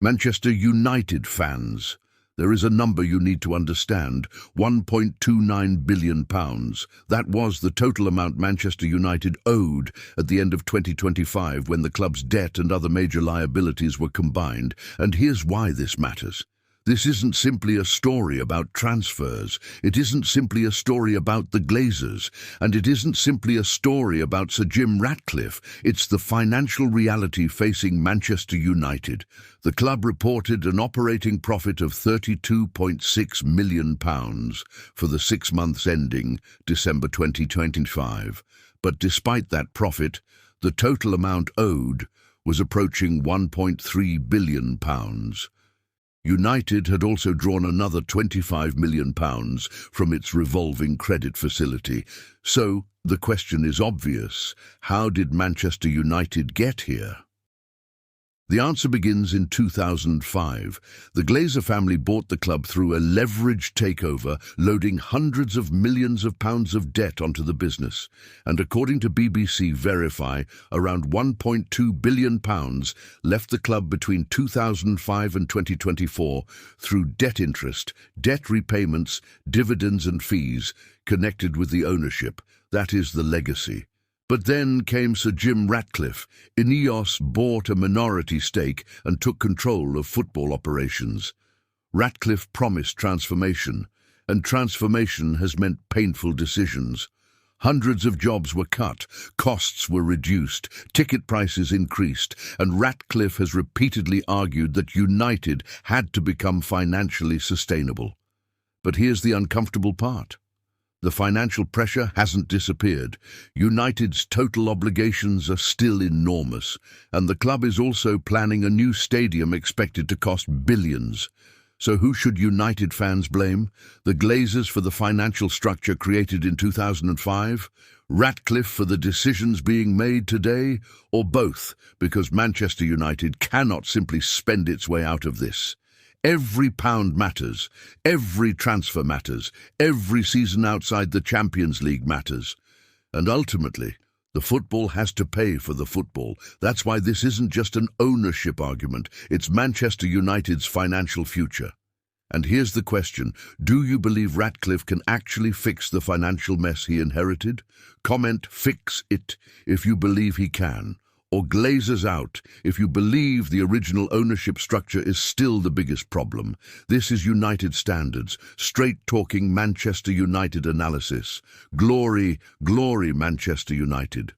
Manchester United fans, there is a number you need to understand: £1.29 billion. That was the total amount Manchester United owed at the end of 2025 when the club's debt and other major liabilities were combined. And here's why this matters. This isn't simply a story about transfers. It isn't simply a story about the Glazers. And it isn't simply a story about Sir Jim Ratcliffe. It's the financial reality facing Manchester United. The club reported an operating profit of £32.6 million for the 6 months ending December 2025. But despite that profit, the total amount owed was approaching £1.3 billion. United had also drawn another £25 million from its revolving credit facility. So, the question is obvious: how did Manchester United get here? The answer begins in 2005. The Glazer family bought the club through a leveraged takeover, loading hundreds of millions of pounds of debt onto the business. And according to BBC Verify, around £1.2 billion left the club between 2005 and 2024 through debt interest, debt repayments, dividends and fees connected with the ownership. That is the legacy. But then came Sir Jim Ratcliffe. INEOS bought a minority stake and took control of football operations. Ratcliffe promised transformation, and transformation has meant painful decisions. Hundreds of jobs were cut, costs were reduced, ticket prices increased, and Ratcliffe has repeatedly argued that United had to become financially sustainable. But here's the uncomfortable part. The financial pressure hasn't disappeared. United's total obligations are still enormous, and the club is also planning a new stadium expected to cost billions. So who should United fans blame? The Glazers for the financial structure created in 2005? Ratcliffe for the decisions being made today? Or both, because Manchester United cannot simply spend its way out of this? Every pound matters, every transfer matters, every season outside the Champions League matters. And ultimately, the football has to pay for the football. That's why this isn't just an ownership argument, it's Manchester United's financial future. And here's the question: do you believe Ratcliffe can actually fix the financial mess he inherited? Comment "fix it" if you believe he can. Or Glazers out if you believe the original ownership structure is still the biggest problem. This is United Standards, straight-talking Manchester United analysis. Glory, glory Manchester United.